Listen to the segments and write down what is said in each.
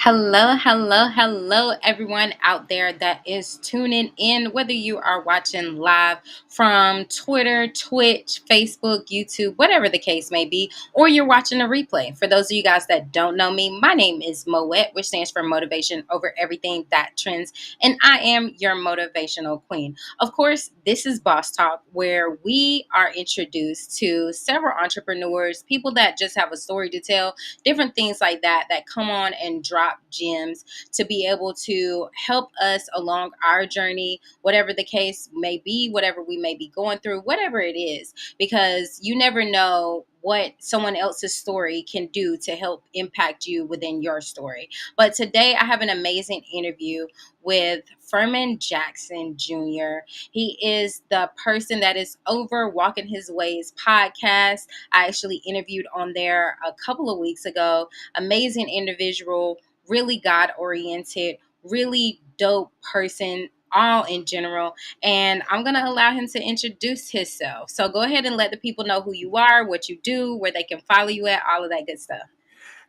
Hello, hello, hello, everyone out there that is tuning in, whether you are watching live from Twitter, Twitch, Facebook, YouTube, whatever the case may be, or you're watching a replay. For those of you guys that don't know me, my name is Moet, which stands for Motivation Over Everything That Trends, and I am your motivational queen. Of course, this is Boss Talk, where we are introduced to several entrepreneurs, people that just have a story to tell, different things like that that come on and drop gems to be able to help us along our journey, whatever the case may be, whatever we may be going through, whatever it is, because you never know what someone else's story can do to help impact you within your story. But today I have an amazing interview with Ferman Jackson Jr. He is the person that is over Walking His Ways podcast. I actually interviewed on there a couple of weeks ago. Amazing individual, really God oriented, really dope person, all in general. And I'm going to allow him to introduce himself. So go ahead and let the people know who you are, what you do, where they can follow you at, all of that good stuff.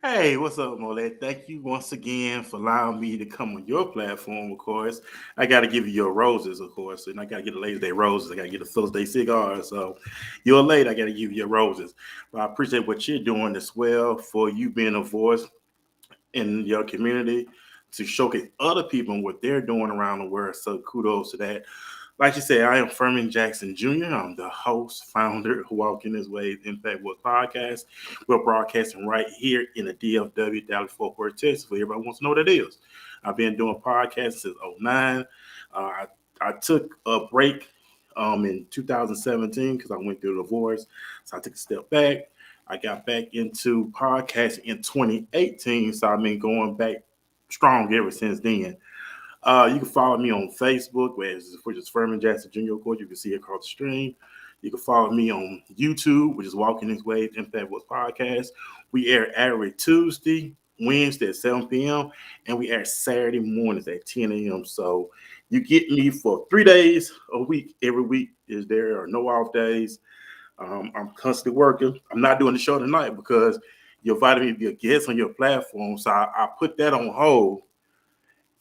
Hey, what's up, Mole? Thank you once again for allowing me to come on your platform, of course. I got to give you your roses, of course, and I got to get the Ladies' Day roses. I got to get the Phillips Day cigars. So you're late. I got to give you your roses. But I appreciate what you're doing as well for you being a voice in your community to showcase other people and what they're doing around the world. So kudos to that. Like you said, I am Ferman Jackson Jr. I'm the host, founder of Walking His Way Impact World Podcast. We're broadcasting right here in the DFW, Dallas Fort Worth, Texas, for everybody wants to know what it is. I've been doing podcasts since '09. I took a break in 2017 because I went through a divorce. So I took a step back. I got back into podcasting in 2018. So I've been going back strong ever since then. You can follow me on Facebook, which is Ferman Jackson Jr. Of course, you can see it across the stream. You can follow me on YouTube, which is Walking His Way Impact What's Podcast. We air every Tuesday, Wednesday at 7 p.m., and we air Saturday mornings at 10 a.m. So you get me for 3 days a week. Every week is there are no off days. I'm constantly working. I'm not doing the show tonight because you invited me to be a guest on your platform. So I put that on hold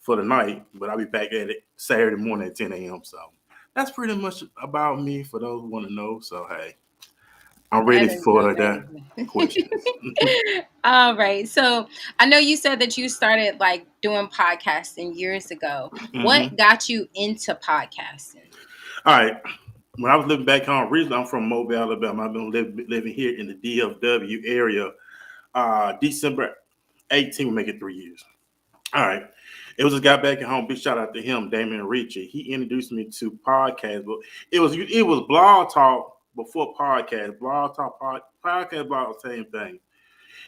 for the night, but I'll be back at it Saturday morning at 10 a.m. So that's pretty much about me for those who want to know. So, hey, I'm ready That is for the amazing. questions. All right. So I know you said that you started like doing podcasting years ago. What Mm-hmm. got you into podcasting? All right. When I was living back home, originally I'm from Mobile, Alabama. I've been living here in the DFW area. December 18th will make it 3 years. All right. It was this guy back at home. Big shout out to him, Damon Ritchie. He introduced me to podcasts, but it was blog talk before podcast. Blog talk, podcast, blog, same thing.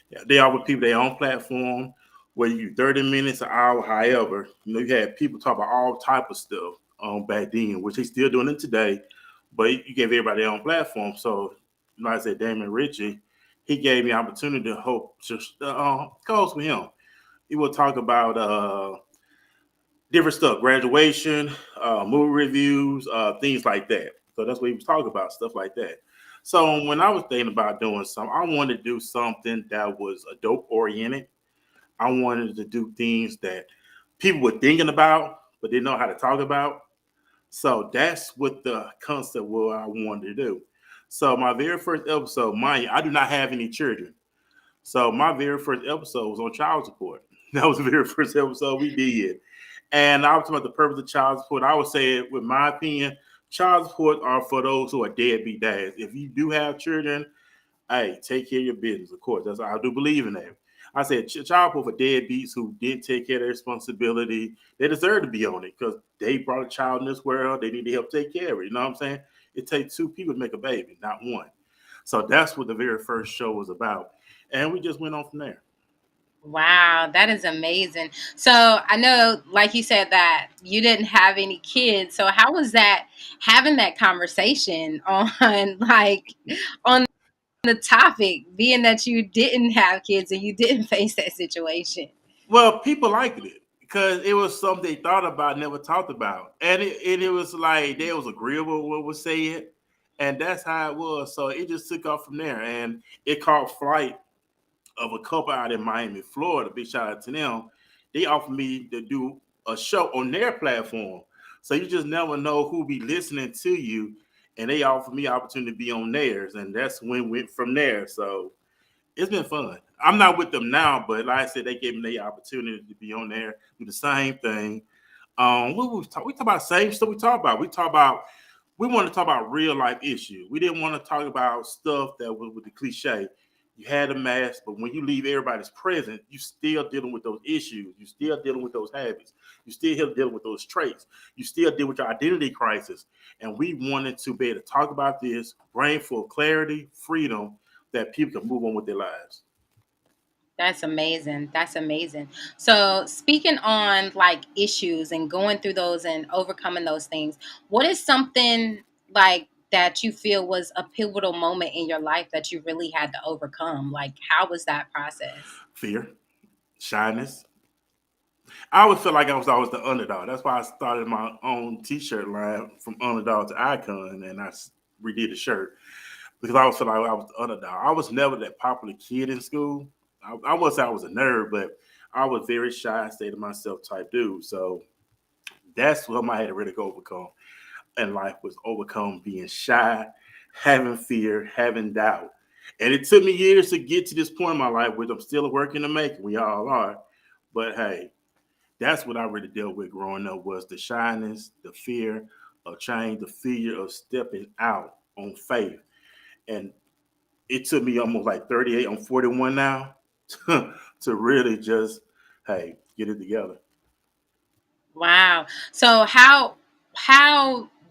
Yeah, they offer people their own platform where you 30 minutes, an hour, however. You had people talk about all type of stuff back then, which they still doing it today, but you gave everybody their own platform. So, like I said, Damon Ritchie, he gave me opportunity to hope just co-host with him. He will talk about different stuff, graduation, movie reviews, things like that. So that's what he was talking about, stuff like that. So when I was thinking about doing something, I wanted to do something that was adult oriented. I wanted to do things that people were thinking about, but didn't know how to talk about. So that's what the concept what I wanted to do. So my very first episode, mind you, I do not have any children. So my very first episode was on child support. That was the very first episode we did. And I was talking about the purpose of child support. I would say, with my opinion, child support are for those who are deadbeat dads. If you do have children, hey, take care of your business. Of course, that's I do believe in that. I said child support for deadbeats who didn't take care of their responsibility. They deserve to be on it because they brought a child in this world. They need to help take care of it. You know what I'm saying? It takes two people to make a baby, not one. So that's what the very first show was about. And we just went on from there. Wow, that is amazing. So I know, like you said, that you didn't have any kids. So how was that having that conversation on like on the topic, being that you didn't have kids and you didn't face that situation? Well, people liked it because it was something they thought about, never talked about, and it was like they was agreeable with what was said, and that's how it was. So it just took off from there, and it caught flight of a couple out in Miami, Florida. Big shout out to them. they offered me to do a show on their platform. So you just never know who be listening to you, and they offered me opportunity to be on theirs, and that's when we went from there. So it's been fun. I'm not with them now, but like I said, they gave me the opportunity to be on there, do the same thing. What we talk about same stuff we talk about. We want to talk about real life issues. We didn't want to talk about stuff that was with the cliche. You had a mask, but when you leave everybody's present, you still dealing with those issues. You still dealing with those habits. You still dealing with those traits. You still deal with your identity crisis. And we wanted to be able to talk about this, bring full clarity, freedom, that people can move on with their lives. That's amazing. That's amazing. So, speaking on like issues and going through those and overcoming those things, what is something like that you feel was a pivotal moment in your life that you really had to overcome? Like, how was that process? Fear, shyness. I always felt like I was always the underdog. That's why I started my own T-shirt line from underdog to icon, and I redid the shirt because I always felt like I was the underdog. I was never that popular kid in school. I wouldn't say I was a nerd, but I was very shy, stay to myself type dude. So that's what I had to really go overcome in life was overcome being shy, having fear, having doubt. And it took me years to get to this point in my life, which I'm still working to make. We all are. But hey, that's what I really dealt with growing up was the shyness, the fear of change, the fear of stepping out on faith. And it took me almost like 38, I'm 41 now, to really just, hey, get it together. Wow. So how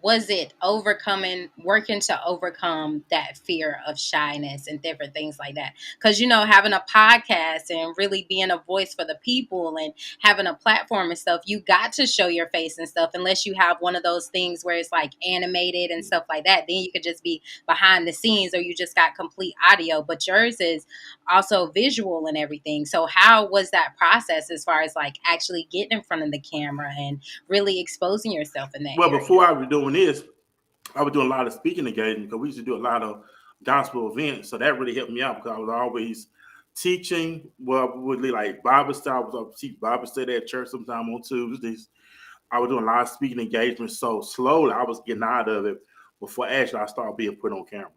was it overcoming working to overcome that fear of shyness and different things like that? Cuz having a podcast and really being a voice for the people and having a platform and stuff, you got to show your face and stuff unless you have one of those things where it's like animated and stuff like that. Then you could just be behind the scenes or you just got complete audio, but yours is also visual and everything. So how was that process as far as like actually getting in front of the camera and really exposing yourself in that Well, area? before I was doing this, I was doing a lot of speaking engagements because we used to do a lot of gospel events. So that really helped me out because I was always teaching. Well, really like Bible study. I was teach Bible study at church sometime on Tuesdays. I was doing a lot of speaking engagements. So slowly I was getting out of it before actually I started being put on camera.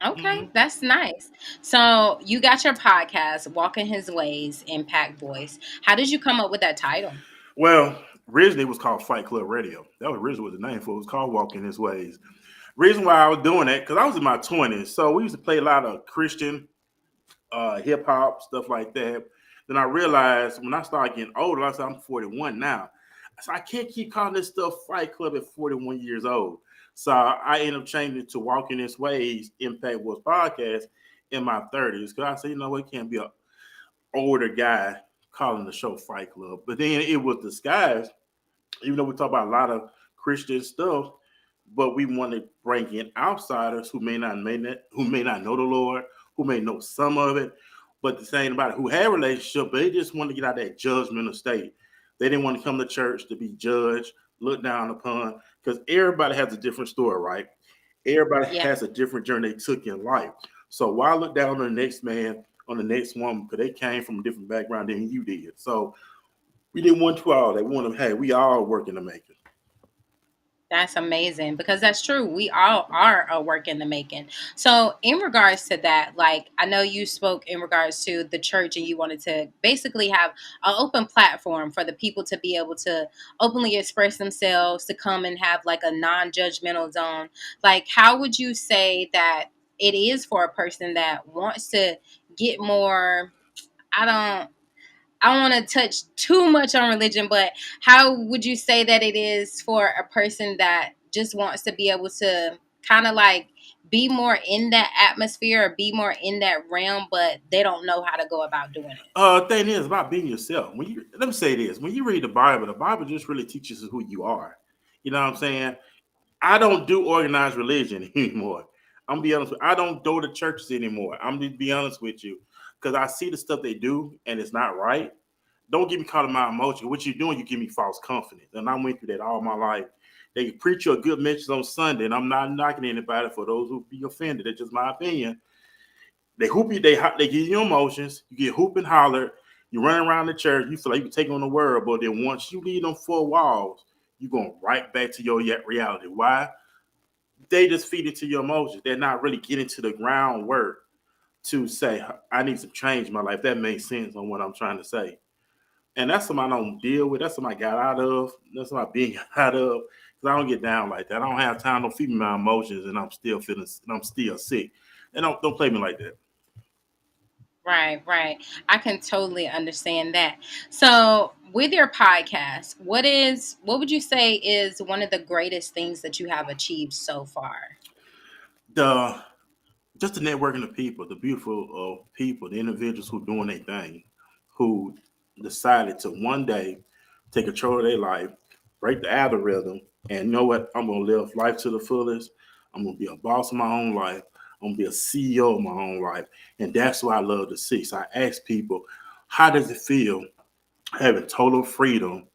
Okay, Mm-hmm. that's nice. So you got your podcast, Walking His Ways, Impact Voice. How did you come up with that title? Well, originally it was called Fight Club Radio. That was originally what the name for. It was called Walking His Ways. Reason why I was doing that because I was in my 20s, so we used to play a lot of Christian hip hop, stuff like that. Then I realized when I started getting older, I said I'm 41 now. So I can't keep calling this stuff Fight Club at 41 years old. So I ended up changing it to Walking This Ways Impact Was Podcast in my 30s. Because I said, you know what, can't be an older guy calling the show Fight Club. But then it was disguised, even though we talk about a lot of Christian stuff, but we want to bring in outsiders who may not know the Lord, who may know some of it, but the same about it, who have a relationship, but they just want to get out of that judgmental state. They didn't want to come to church to be judged, looked down upon, because everybody has a different story, right? Everybody Yeah. has a different journey they took in life. So why look down on the next man, on the next woman, because they came from a different background than you did. So we didn't want to all that. We want to, hey, we all working to make it. That's amazing because that's true. We all are a work in the making. So, in regards to that, like I know you spoke in regards to the church and you wanted to basically have an open platform for the people to be able to openly express themselves, to come and have like a non judgmental zone. Like, how would you say that it is for a person that wants to get more? I don't. I don't want to touch too much on religion, but how would you say that it is for a person that just wants to be able to kind of like be more in that atmosphere or be more in that realm, but they don't know how to go about doing it? Thing is about being yourself. When you let me say this, when you read the Bible just really teaches us who you are. You know what I'm saying? I don't do organized religion anymore. I'm gonna be honest. I don't go to churches anymore. I'm gonna be honest with you because I see the stuff they do and it's not right. Don't get me caught in my emotion. What you're doing, you give me false confidence, and I went through that all my life. They preach you a good message on Sunday, and I'm not knocking anybody for those who be offended. That's just my opinion. They hoop you, they give you emotions, you get hoop and holler, You run around the church, you feel like you can take on the world, but then once you leave them four walls, you're going right back to your reality. Why? They just feed into your emotions. They're not really getting to the groundwork to say, I need some change in my life. That makes sense on what I'm trying to say. And that's something I don't deal with. That's something I got out of. That's something I being out of. Because I don't get down like that. I don't have time. Don't feed me my emotions, and I'm still feeling. And I'm still sick. And don't play me like that. Right, right. I can totally understand that. So, with your podcast, what would you say is one of the greatest things that you have achieved so far? The just the networking of people, the beautiful people, the individuals who doing their thing, who decided to one day take control of their life, break the algorithm, and you know what? I'm gonna live life to the fullest. I'm gonna be a boss of my own life. I'm gonna be a CEO of my own life, and that's what I love to see. So I ask people, how does it feel having total freedom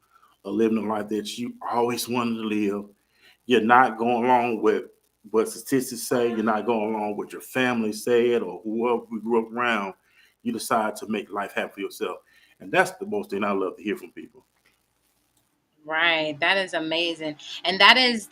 of living the life that you always wanted to live? You're not going along with what statistics say. You're not going along with your family said or whoever we grew up around. You decide to make life happen for yourself, and that's the most thing I love to hear from people. Right. That is amazing. And that is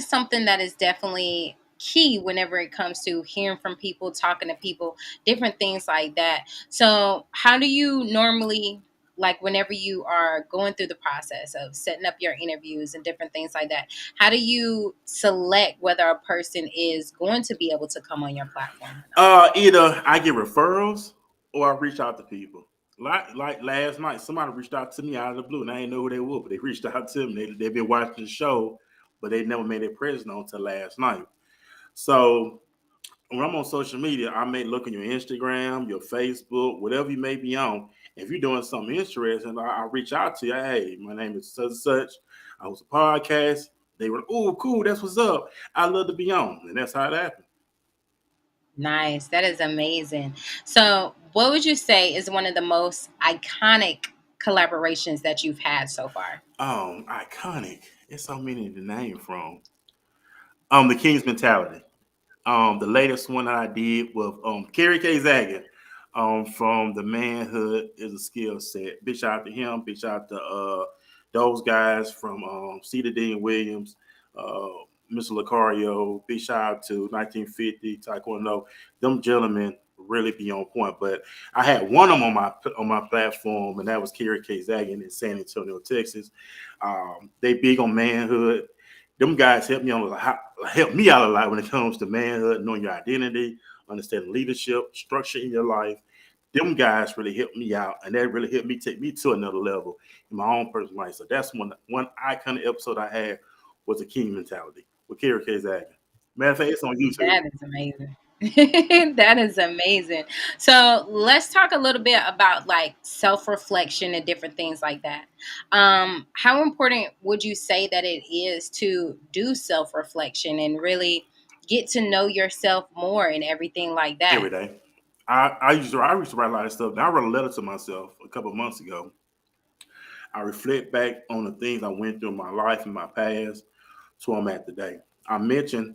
something that is definitely key whenever it comes to hearing from people, talking to people, different things like that. So, how do you normally, like whenever you are going through the process of setting up your interviews and different things like that, how do you select whether a person is going to be able to come on your platform or not? Either I get referrals or I reach out to people. Like last night, somebody reached out to me out of the blue, and I didn't know who they were, but they reached out to me. They've been watching the show, but they never made their presence known until last night. So when I'm on social media, I may look on your Instagram, your Facebook, whatever you may be on. If you're doing something interesting, I'll reach out to you. Hey, my name is such and such. I was a podcast. They were, oh, cool. That's what's up. I love to be on, and that's how it happened. Nice. That is amazing. So, what would you say is one of the most iconic collaborations that you've had so far? Iconic. It's so many to name from. The King's Mentality. The latest one that I did with Kerry K. Zagan from the Manhood is a skill set. Big shout out to him. Big shout out to those guys from Cedar Dean Williams, uh, Mr. Lucario. Big shout out to 1950 Taekwondo. Them gentlemen really be on point. But I had one of them on my platform, and that was Kerry K. Zagan in San Antonio, Texas. They big on manhood. Them guys help me out a lot when it comes to manhood, knowing your identity, understanding leadership, structure in your life. Them guys really helped me out, and that really helped me take me to another level in my own personal life. So that's one iconic episode I had was the King mentality with Kerry Kazag. Matter of fact, it's on YouTube. That is amazing. That is amazing. So, let's talk a little bit about like self-reflection and different things like that. How important would you say that it is to do self-reflection and really get to know yourself more and everything like that? Every day. I used to write a lot of stuff. Now I wrote a letter to myself a couple of months ago. I reflect back on the things I went through in my life and my past to where I'm at today. I mentioned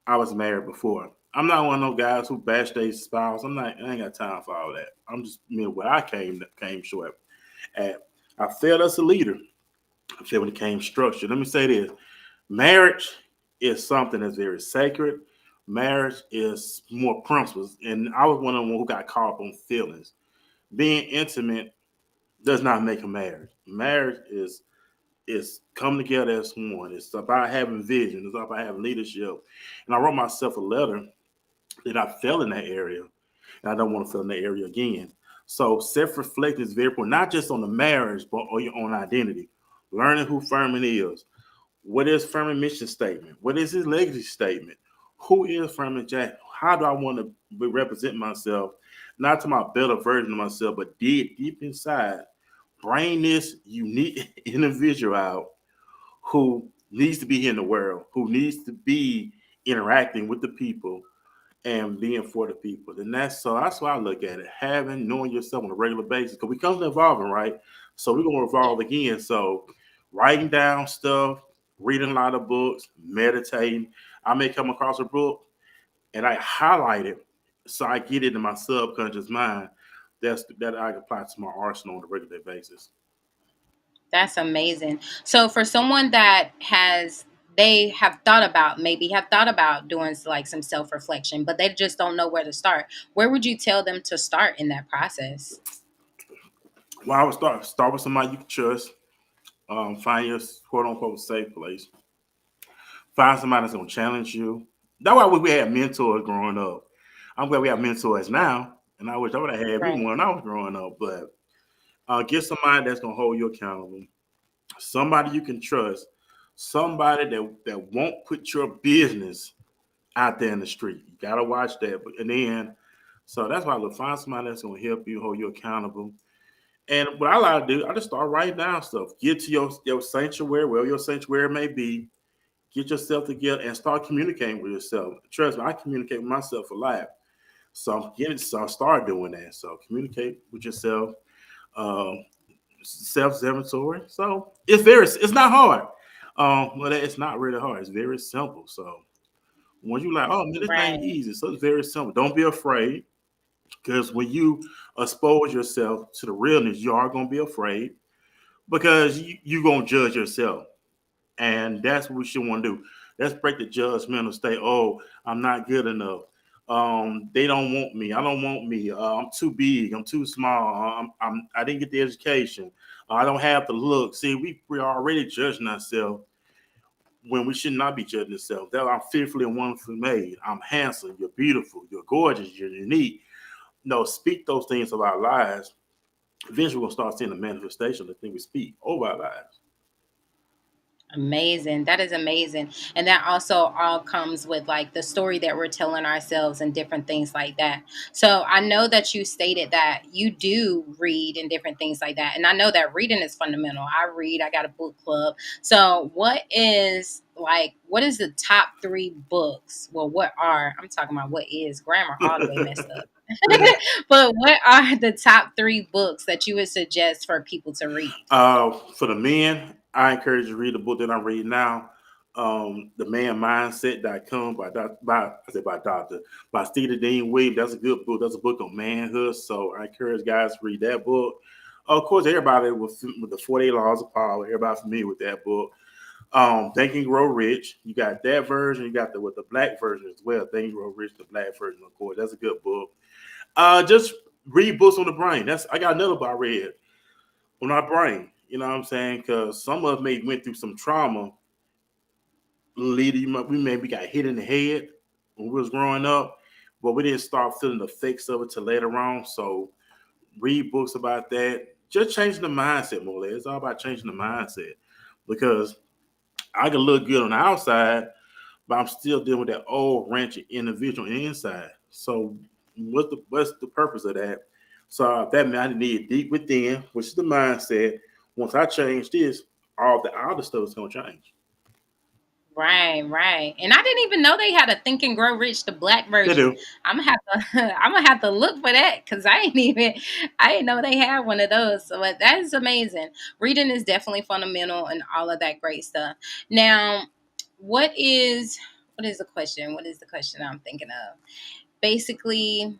I was married before. I'm not one of those guys who bash their spouse. I ain't got time for all that. I'm just where I came short at. I failed as a leader. I failed when it came structure. Let me say this: marriage is something that's very sacred. Marriage is more principles, and I was one of them who got caught up on feelings. Being intimate does not make a marriage. Marriage is come together as one. It's about having vision. It's about having leadership. And I wrote myself a letter that I fell in that area, and I don't want to fail in that area again. So self-reflection is very important, not just on the marriage, but on your own identity. Learning who Ferman is. What is Ferman's mission statement? What is his legacy statement? Who is Ferman Jack? How do I want to represent myself? Not to my better version of myself, but deep inside, bring this unique individual out who needs to be here in the world, who needs to be interacting with the people and being for the people. And that's why I look at it. Having knowing yourself on a regular basis. Because we constantly evolving, right? So we're gonna evolve again. So writing down stuff, reading a lot of books, meditating. I may come across a book and I highlight it so I get it in my subconscious mind that I apply to my arsenal on a regular basis. That's amazing. So for someone that has they have thought about maybe have thought about doing like some self-reflection, but they just don't know where to start. Where would you tell them to start in that process? Well, I would start with somebody you can trust. Find your quote unquote safe place. Find somebody that's gonna challenge you. That's why we had mentors growing up. I'm glad we have mentors now, and I wish I would have had me Right. one when I was growing up. But get somebody that's gonna hold you accountable. Somebody you can trust. Somebody that won't put your business out there in the street. You gotta watch that. But and then, so that's why I look find somebody that's gonna help you, hold you accountable. And what I like to do, I just start writing down stuff. Get to your sanctuary, wherever your sanctuary may be. Get yourself together and start communicating with yourself. Trust me, I communicate with myself a lot. So I start doing that. So communicate with yourself, um, self-inventory. So it's not hard. Well, it's not really hard. It's very simple. So when you like, oh man, this thing Right. easy. So it's very simple. Don't be afraid because when you expose yourself to the realness, you are gonna be afraid because you gonna judge yourself. And that's what we should want to do. Let's break the judgmental state. Oh, I'm not good enough. They don't want me. I don't want me. I'm too big. I'm too small. I didn't get the education. I don't have the look. See, we are already judging ourselves when we should not be judging ourselves. That I'm fearfully and wonderfully made. I'm handsome. You're beautiful. You're gorgeous. You're unique. No, speak those things of our lives. Eventually, we'll start seeing the manifestation of the thing we speak over our lives. Amazing. That is amazing. And that also all comes with like the story that we're telling ourselves and different things like that. So I know that you stated that you do read and different things like that. And I know that reading is fundamental. I read, I got a book club. So what is the top three books? Well, I'm talking about what is grammar all the way messed up. But what are the top three books that you would suggest for people to read? For the men, I encourage you to read the book that I'm reading now, The Man Mindset.com by Doctor by Stephen Dean Williams. That's a good book. That's a book on manhood. So I encourage guys to read that book. Of course, everybody with the 48 Laws of Power, everybody familiar with that book. Think and Grow Rich. You got that version. You got the with the black version as well. Think and Grow Rich, the black version, of course. That's a good book. Just read books on the brain. That's I got another book I read on our brain. You know what I'm saying? Because some of us may went through some trauma. Leading, we maybe got hit in the head when we was growing up, but we didn't start feeling the effects of it till later on. So read books about that. Just changing the mindset, more or less. It's all about changing the mindset because I can look good on the outside, but I'm still dealing with that old wrenching individual inside. So what's the purpose of that? So that meant I need deep within, which is the mindset. Once I change this, all the other stuff is gonna change. Right, right. And I didn't even know they had a Think and Grow Rich, the black They version. do. I'm gonna have to I'm gonna have to look for that because I didn't know they had one of those. So but that is amazing. Reading is definitely fundamental and all of that great stuff. Now, what is what is the question? What is the question I'm thinking of? Basically,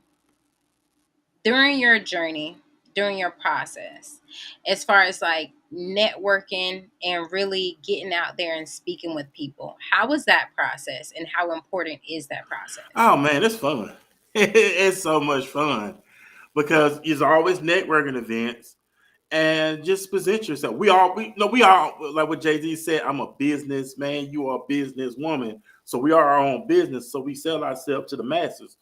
during your journey, during your process, as far as like networking and really getting out there and speaking with people, how was that process and how important is that process? Oh man, it's fun. It's so much fun because it's always networking events and just present yourself. We all like what Jay Z said. I'm a businessman. You are a businesswoman. So we are our own business. So we sell ourselves to the masses.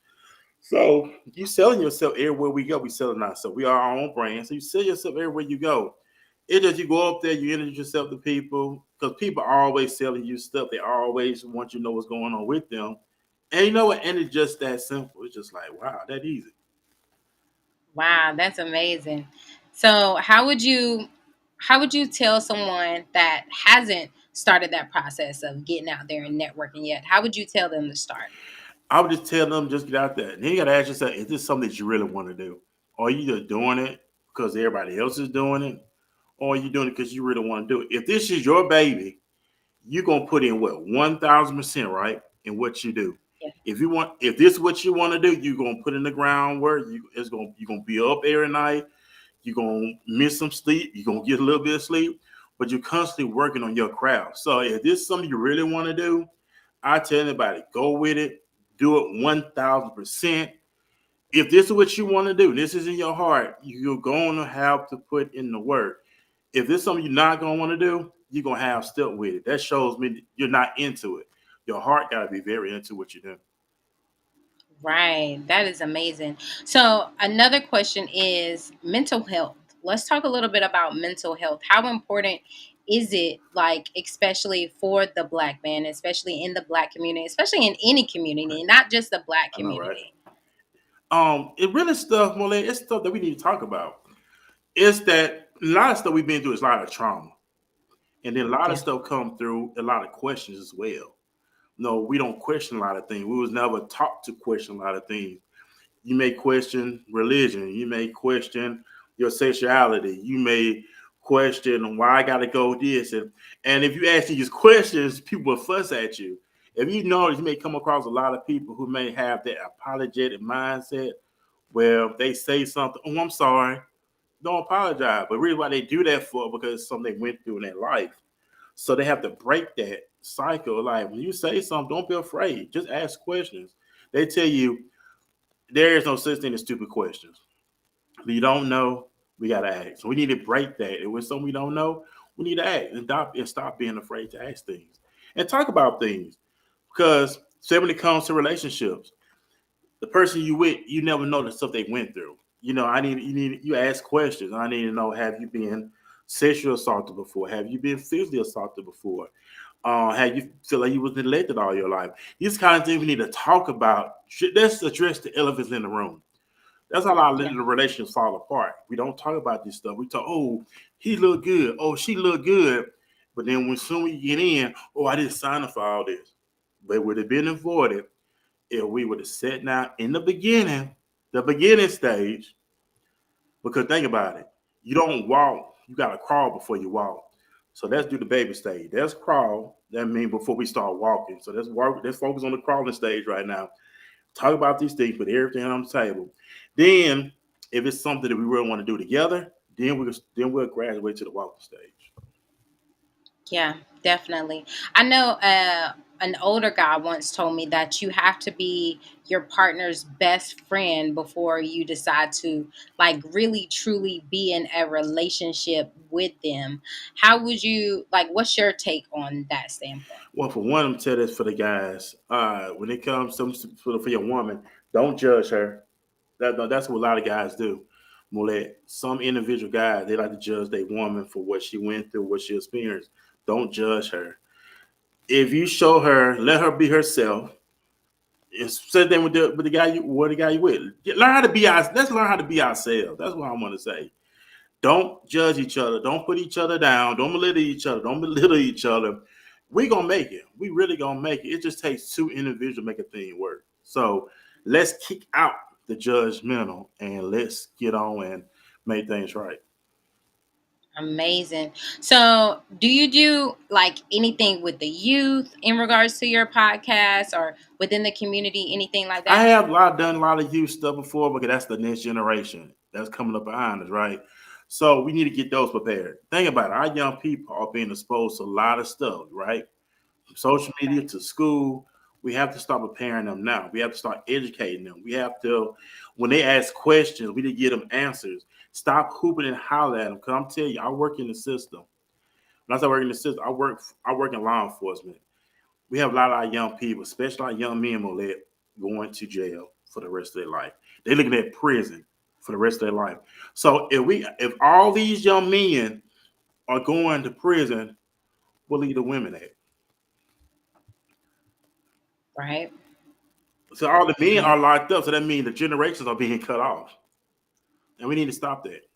So you selling yourself everywhere we go. We selling ourselves. We are our own brand. So you sell yourself everywhere you go. It just you go up there, you introduce yourself to people because people are always selling you stuff. They always want you to know what's going on with them. And you know what? And it's just that simple. It's just like, wow, that easy. Wow, that's amazing. So how would you tell someone that hasn't started that process of getting out there and networking yet? How would you tell them to start? I would just tell them just get out there. And then you gotta ask yourself, is this something that you really want to do? Or are you just doing it because everybody else is doing it? Or are you doing it because you really want to do it? If this is your baby, you're gonna put in what 1,000%, right? In what you do. Yeah. If this is what you want to do, you're gonna put in the groundwork. You're gonna be up every night. You're gonna miss some sleep. You're gonna get a little bit of sleep, but you're constantly working on your craft. So if this is something you really want to do, I tell anybody, go with it. Do it 1,000%. If this is what you want to do, this is in your heart, you're going to have to put in the work. If this is something you're not going to want to do, you're going to have stuck with it. That shows me that you're not into it. Your heart got to be very into what you're doing. Right. That is amazing. So, another question is mental health. Let's talk a little bit about mental health. How important is it, like, especially for the Black man, especially in the Black community, especially in any community, not just the Black I know, right? community? It really stuff, Mole. It's stuff that we need to talk about. It's that a lot of stuff we've been through is a lot of trauma, and then a lot of Yeah. stuff come through a lot of questions as well. No, we don't question a lot of things. We was never taught to question a lot of things. You may question religion. You may question your sexuality. You may question why I got to go this. And if you ask these questions, people will fuss at you. If you notice, you may come across a lot of people who may have that apologetic mindset where they say something, oh, I'm sorry, don't apologize. But really, why they do that for, because it's something they went through in their life. So they have to break that cycle. Like when you say something, don't be afraid. Just ask questions. They tell you there is no such thing as stupid questions. If you don't know, we gotta ask. So we need to break that. If it's something we don't know, we need to ask and stop being afraid to ask things and talk about things. Because say when it comes to relationships, the person you with, you never know the stuff they went through. You ask questions. I need to know, have you been sexually assaulted before? Have you been physically assaulted before? Have you feel like you was neglected all your life? These kind of things we need to talk about. Let's address the elephants in the room. That's how our Yeah. relationships fall apart. We don't talk about this stuff. We talk, oh, he look good. Oh, she look good. But then when soon we get in, oh, I didn't sign up for all this. But it would have been avoided if we would have sat down in the beginning stage, because think about it. You don't walk, you gotta crawl before you walk. So let's do the baby stage. Let's crawl. That means before we start walking. So let's work, let's focus on the crawling stage right now. Talk about these things, put everything on the table. Then if it's something that we really want to do together, then we'll graduate to the walking stage. Yeah, definitely. I know an older guy once told me that you have to be your partner's best friend before you decide to, like, really truly be in a relationship with them. How would you, like, what's your take on that standpoint? Well, for one, I'm telling this for the guys. When it comes to for your woman, don't judge her. That's what a lot of guys do. Molet. Some individual guys, they like to judge their woman for what she went through, what she experienced. Don't judge her. If you show her, let her be herself. It's same thing with the guy you with. Learn how to be our. Let's learn how to be ourselves. That's what I want to say. Don't judge each other. Don't put each other down. Don't belittle each other. Don't belittle each other. We gonna make it. We really gonna make it. It just takes two individuals to make a thing work. So let's kick out the judgmental and let's get on and make things right. Amazing. So, do you do like anything with the youth in regards to your podcast or within the community, anything like I that? have done a lot of youth stuff before because that's the next generation that's coming up behind us, right? So we need to get those prepared. Think about it. Our young people are being exposed to a lot of stuff, right? From social media Right. to school. We have to start preparing them now. We have to start educating them. We have to, when they ask questions, we need to give them answers. Stop hooping and hollering at them. Because I'm telling you, I work in the system. When I say work in the system, I work in law enforcement. We have a lot of our young people, especially our young men, Molette, going to jail for the rest of their life. They're looking at prison for the rest of their life. So if all these young men are going to prison, we'll leave the women at. Right. So all the men Yeah. are locked up. So that means the generations are being cut off. And we need to stop that.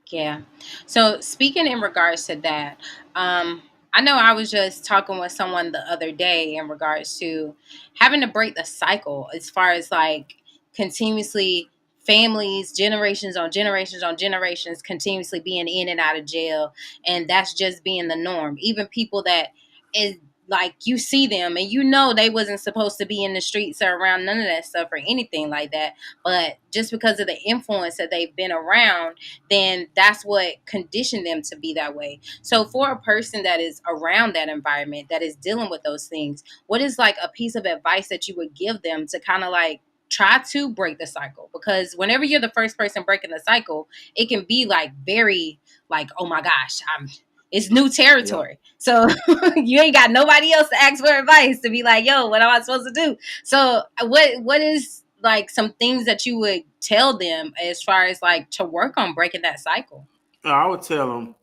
Yeah. So speaking in regards to that, I know I was just talking with someone the other day in regards to having to break the cycle as far as like continuously families, generations on generations, continuously being in and out of jail. And that's just being the norm. Even people that is like you see them and you know they wasn't supposed to be in the streets or around none of that stuff or anything like that, but just because of the influence that they've been around, then that's what conditioned them to be that way. So for a person that is around that environment, that is dealing with those things, what is like a piece of advice that you would give them to kind of like try to break the cycle? Because whenever you're the first person breaking the cycle, it can be like very like, oh my gosh, it's new Yeah. territory. So you ain't got nobody else to ask for advice to be like, yo, what am I supposed to do? So what is like some things that you would tell them as far as like to work on breaking that cycle? I would tell them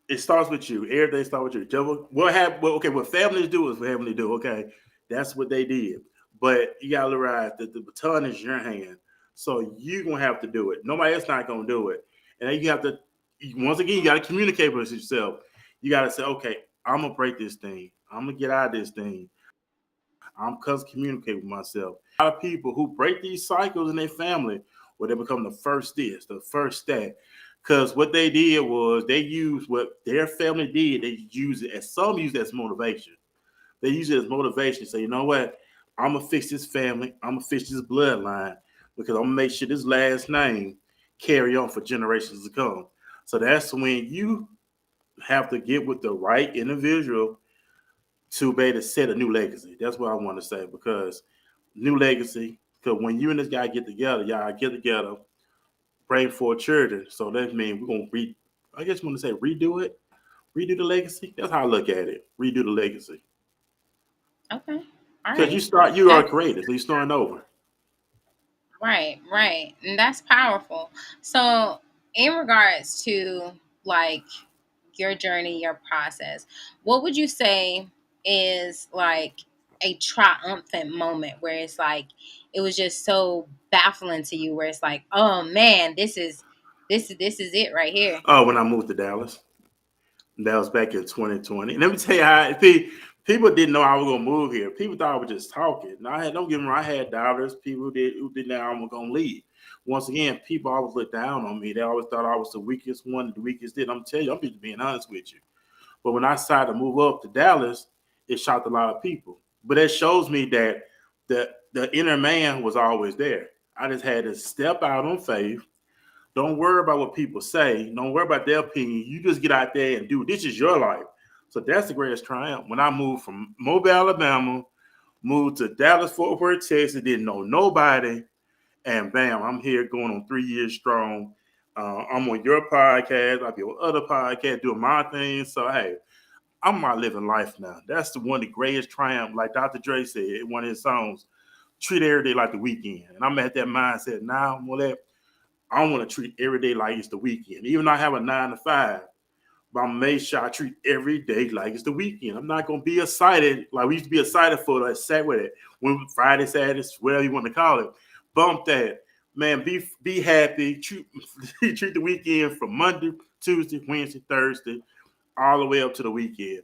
it starts with you. Everything starts with you. What happened? Well, okay, what families do is what families do. Okay, that's what they did. But you gotta realize that the baton is in your hand, so you gonna have to do it. Nobody else not gonna do it. And then you have to once again you gotta communicate with yourself. You gotta say, okay, I'm gonna break this thing. I'm gonna get out of this thing. I'm cause communicate with myself. A lot of people who break these cycles in their family, where they become the first this, the first that. Because what they did was they used what their family did, they use it as some use it as motivation. They use it as motivation to say, you know what, I'm gonna fix this family, I'm gonna fix this bloodline because I'm gonna make sure this last name carry on for generations to come. So that's when you have to get with the right individual to be able to set a new legacy. That's what I want to say because new legacy. Because when you and this guy get together, y'all get together, bring forth children. So that means we're gonna I guess you want to say redo it, redo the legacy. That's how I look at it. Redo the legacy. Okay. All Because right. you are That creative, so you're starting over. right, right. And that's powerful. So in regards to like your journey, your process, what would you say is like a triumphant moment where it's like it was just so baffling to you where it's like, oh man, this is it right here. Oh, when I moved to Dallas. That was back in 2020. And let me tell you how people didn't know I was gonna move here. People thought I was just talking. Now I had don't get me wrong, I had doubters. People who didn't know I was gonna leave. Once again, people always looked down on me. They always thought I was the weakest one, the weakest did. I'm telling you, I'm just being honest with you. But when I decided to move up to Dallas, it shocked a lot of people. But it shows me that the inner man was always there. I just had to step out on faith. Don't worry about what people say. Don't worry about their opinion. You just get out there and do. This is your life. So that's the greatest triumph. When I moved from Mobile, Alabama, moved to Dallas, Fort Worth, Texas, didn't know nobody, and bam, I'm here going on 3 years strong. I'm on your podcast. I'll be on other podcasts doing my thing. So hey, I'm not living life now. That's the one of the greatest triumph. Like Dr. Dre said in one of his songs, treat every day like the weekend. And I'm at that mindset now. I want to treat every day like it's the weekend. Even though I have a 9 to 5, but I'm make sure I treat every day like it's the weekend. I'm not gonna be excited like we used to be excited for like Saturday, when Friday, Saturday, whatever you want to call it. Bump that, man. Be happy. Treat treat the weekend from Monday, Tuesday, Wednesday, Thursday, all the way up to the weekend.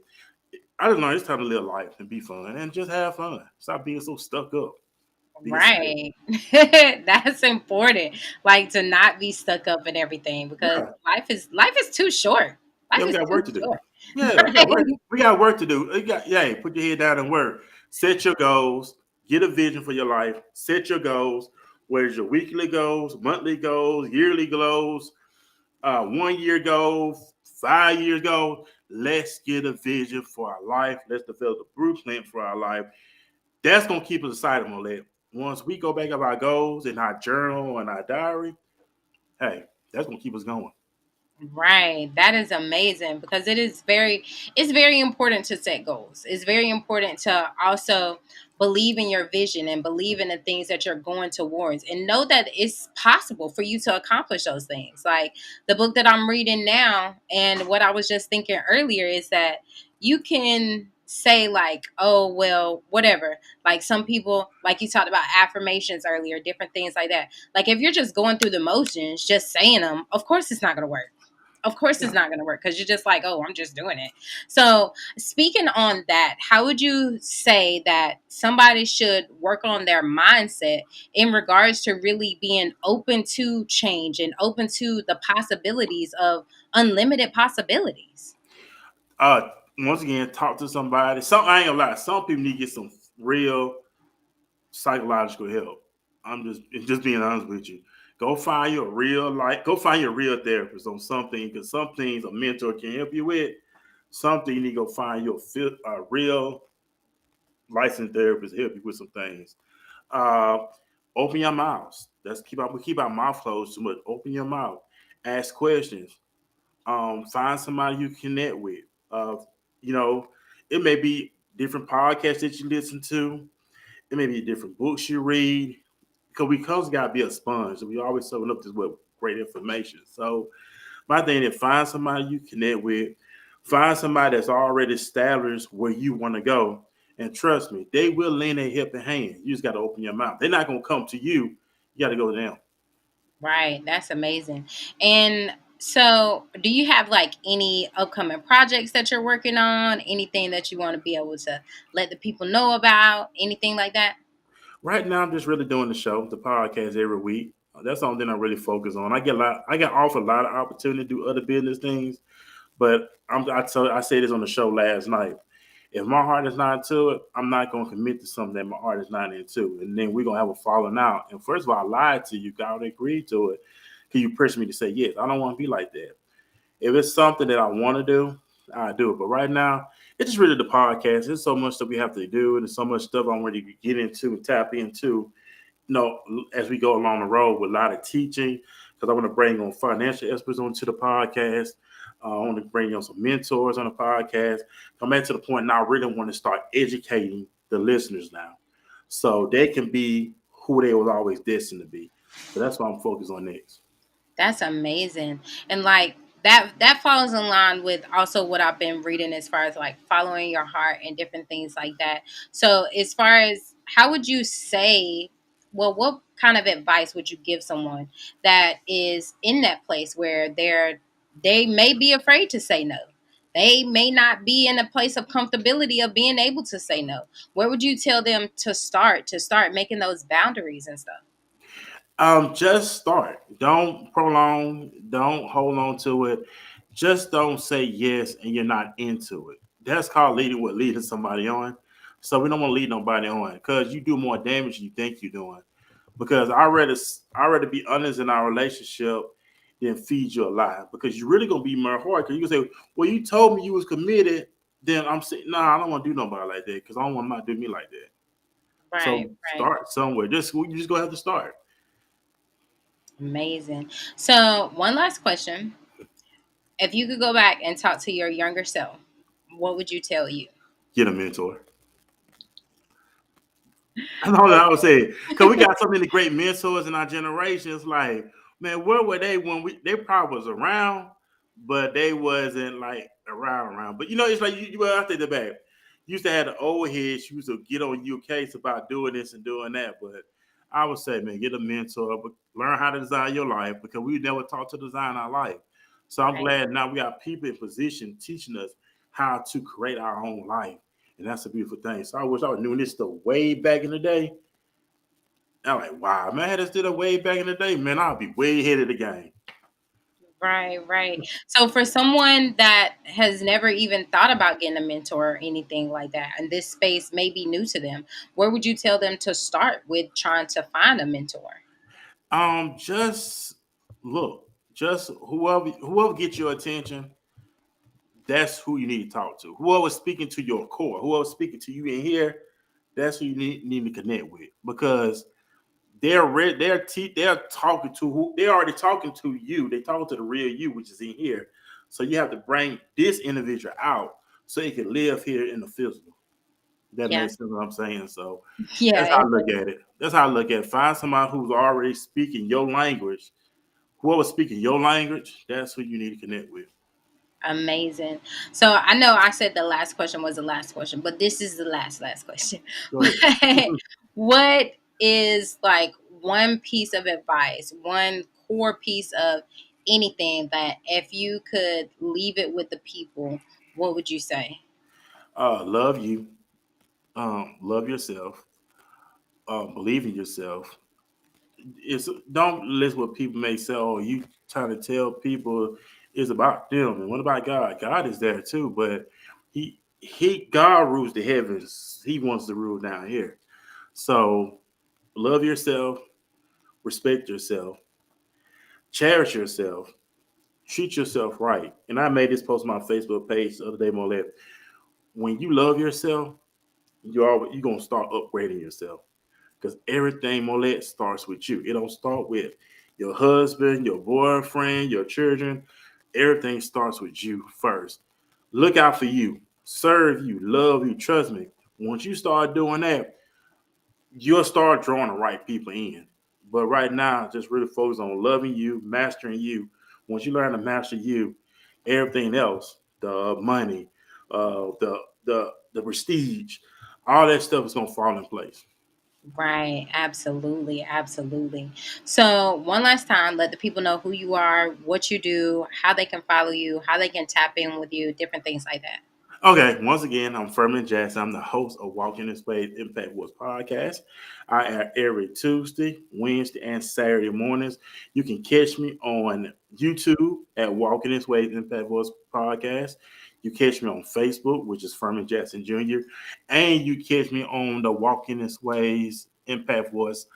I just know it's time to live life and be fun and just have fun. Stop being so stuck up. Be excited. Right. That's important. Like to not be stuck up in everything because Yeah. life is too short. Life Yeah, we is got too work to do. short. Yeah, we got Right. work. We got work to do. Yeah, put your head down and work. Set your goals. Get a vision for your life. Set your goals. Where's your weekly goals, monthly goals, yearly goals, 1 year goal, 5 years goal? Let's get a vision for our life. Let's develop a blueprint for our life. That's gonna keep us excited, Molette. Once we go back up our goals in our journal and our diary, hey, that's gonna keep us going. Right. That is amazing because it's very important to set goals. It's very important to also believe in your vision and believe in the things that you're going towards and know that it's possible for you to accomplish those things. Like the book that I'm reading now and what I was just thinking earlier is that you can say like, oh well, whatever. Like some people, like you talked about affirmations earlier, different things like that. Like if you're just going through the motions, just saying them, of course it's not going to work. Of course it's Yeah. not going to work because you're just like, oh, I'm just doing it. So speaking on that, how would you say that somebody should work on their mindset in regards to really being open to change and open to the possibilities of unlimited possibilities? Once again, talk to somebody. Some I ain't gonna lie. Some people need to get some real psychological help. I'm just being honest with you. Go find your real go find your real therapist on something because some things a mentor can help you with. Something you need to go find your real licensed therapist to help you with some things. Uh, Open your mouths. Let's keep our mouth closed too much. Open your mouth. Ask questions. Find somebody you connect with. Uh, you know, it may be different podcasts that you listen to. It may be different books you read. Because we constantly gotta be a sponge. So we always soaking up this with great information. So my thing is find somebody you connect with. Find somebody that's already established where you want to go. And trust me, they will lend a helping hand. You just got to open your mouth. They're not gonna come to you. You got to go to them. Right. That's amazing. And so, do you have like any upcoming projects that you're working on? Anything that you want to be able to let the people know about? Anything like that? Right now, I'm just really doing the show, the podcast every week. That's the only thing I really focus on. I get offered a lot of opportunity to do other business things, but I said this on the show last night. If my heart is not into it, I'm not going to commit to something that my heart is not into, and then we're gonna have a falling out. And first of all, I lied to you. God agreed to it. Can you press me to say yes? I don't want to be like that. If it's something that I want to do, I do it. But right now, it's just really the podcast. There's so much that we have to do, and there's so much stuff I'm ready to get into and tap into. As we go along the road with a lot of teaching, because I want to bring on financial experts onto the podcast. I want to bring on some mentors on the podcast. I'm at to the point now I really want to start educating the listeners now so they can be who they was always destined to be. So that's what I'm focused on next. That's amazing. And like that falls in line with also what I've been reading as far as like following your heart and different things like that. So as far as how would you say, well, what kind of advice would you give someone that is in that place where they may be afraid to say no? They may not be in a place of comfortability of being able to say no. Where would you tell them to start making those boundaries and stuff? Just start. Don't prolong. Don't hold on to it. Just don't say yes and you're not into it. That's called leading with leading somebody on. So we don't want to lead nobody on because you do more damage than you think you're doing. Because I rather be honest in our relationship than feed you a lie. Because you're really gonna be more hard. Because you can say, "Well, you told me you was committed." Then I'm saying, "Nah, I don't want to do nobody like that because I don't want to do me like that." Right, So right. start somewhere. You just gonna have to start. Amazing. So, one last question. If you could go back and talk to your younger self, what would you tell you? Get a mentor. That's all that I would say. Because we got so many great mentors in our generation. It's like, man, where were they when they probably was around, but they wasn't like around. But it's like well, I take the back. You used to have the old heads. You used to get on your case about doing this and doing that. But I would say, man, get a mentor, but learn how to design your life because we never taught to design our life. So I'm Right, glad now we got people in position teaching us how to create our own life. And that's a beautiful thing. So I wish I was doing this stuff way back in the day. I'm like, wow, man, I had this did it way back in the day, man. I'll be way ahead of the game. right, right. So, for someone that has never even thought about getting a mentor or anything like that, and this space may be new to them, where would you tell them to start with trying to find a mentor? Just look, just whoever gets your attention, that's who you need to talk to. Whoever's speaking to your core, whoever's speaking to you in here, that's who you need to connect with because they're talking to who they're already talking to you. They talking to the real you, which is in here. So you have to bring this individual out so he can live here in the physical. That Yeah, makes sense what I'm saying. So that's yeah, how I look at it. That's how I look at it. Find somebody who's already speaking your language. Whoever's speaking your language, that's who you need to connect with. amazing. So I know I said the last question was the last question, but this is the last question. Go ahead. What is like one piece of advice, one core piece of anything that if you could leave it with the people, what would you say? Love you. Love yourself. Believe in yourself. Don't listen what people may say. Oh, you trying to tell people it's about them, and what about God? God is there too, but He God rules the heavens. He wants to rule down here. So love yourself, respect yourself, cherish yourself, treat yourself right. And I made this post on my Facebook page the other day, Molette. When you love yourself, you're gonna start upgrading yourself. Because everything, Molette, starts with you. It don't start with your husband, your boyfriend, your children. Everything starts with you first. Look out for you, serve you, love you. Trust me. Once you start doing that, you'll start drawing the right people in. But right now, just really focus on loving you, mastering you. Once you learn to master you, everything else, the money, the prestige, all that stuff is gonna fall in place. Right. Absolutely. Absolutely. So, one last time, let the people know who you are, what you do, how they can follow you, how they can tap in with you, different things like that. Okay, once again, I'm Ferman Jackson. I'm the host of Walking in Space Impact Wars podcast. I air every Tuesday, Wednesday, and Saturday mornings. You can catch me on YouTube at Walking in Space Impact Wars podcast. You catch me on Facebook, which is Ferman Jackson Jr., and you catch me on the Walking in Ways Impact Wars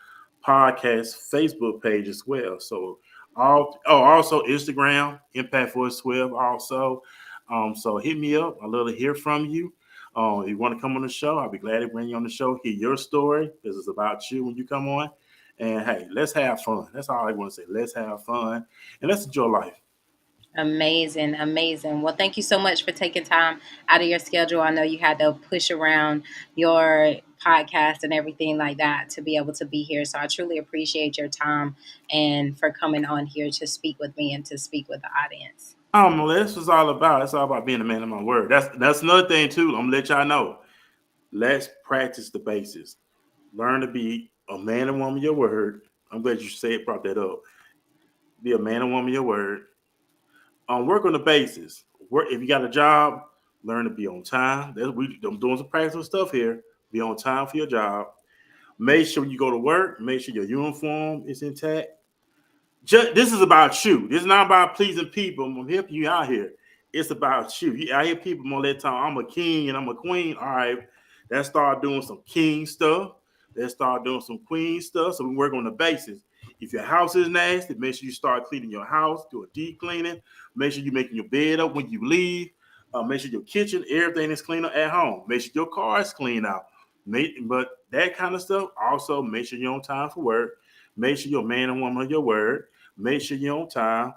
podcast Facebook page as well. So, also Instagram Impact Force 12 also. So hit me up. I'd love to hear from you. If you want to come on the show, I'll be glad to bring you on the show, hear your story, because it's about you when you come on. And hey, let's have fun. That's all I want to say. Let's have fun and let's enjoy life. Amazing, amazing. Well, thank you so much for taking time out of your schedule. I know you had to push around your podcast and everything like that to be able to be here. So I truly appreciate your time and for coming on here to speak with me and to speak with the audience. This is all about. It's all about being a man of my word. That's another thing too. I'm gonna let y'all know. Let's practice the basics. Learn to be a man and woman of your word. I'm glad you said brought that up. Be a man and woman of your word. Work on the basis. Work if you got a job, learn to be on time. I'm doing some practical stuff here. Be on time for your job. Make sure when you go to work, make sure your uniform is intact. This is about you. This is not about pleasing people. I'm helping you out here. It's about you. I hear people all that time. I'm a king and I'm a queen. All right, let's start doing some king stuff. Let's start doing some queen stuff. So we work on the basis. If your house is nasty, make sure you start cleaning your house. Do a deep cleaning. Make sure you're making your bed up when you leave. Make sure your kitchen, everything is clean up at home. Make sure your car is clean out. But that kind of stuff. Also, make sure you're on time for work. Make sure you're a man and woman of your word. Make sure you're on time.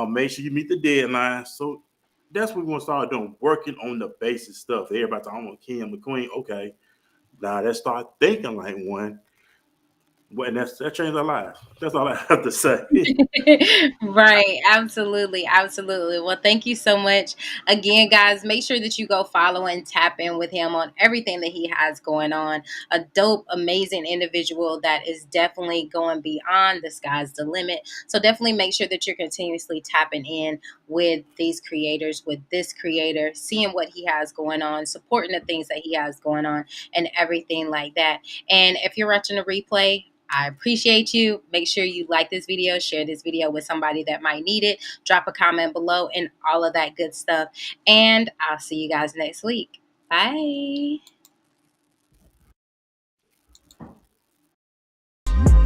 Make sure you meet the deadline. So that's what we're gonna start doing, working on the basic stuff. Everybody's like, I'm a king, I'm a queen. Okay. Now let's start thinking like one. Well, and that changed our lives. That's all I have to say. Right, absolutely, absolutely. Well, thank you so much again, guys. Make sure that you go follow and tap in with him on everything that he has going on. A dope, amazing individual that is definitely going beyond the sky's the limit. So definitely make sure that you're continuously tapping in with these creators, with this creator, seeing what he has going on, supporting the things that he has going on, and everything like that. And if you're watching a replay, I appreciate you. Make sure you like this video, share this video with somebody that might need it, drop a comment below, and all of that good stuff. And I'll see you guys next week. Bye.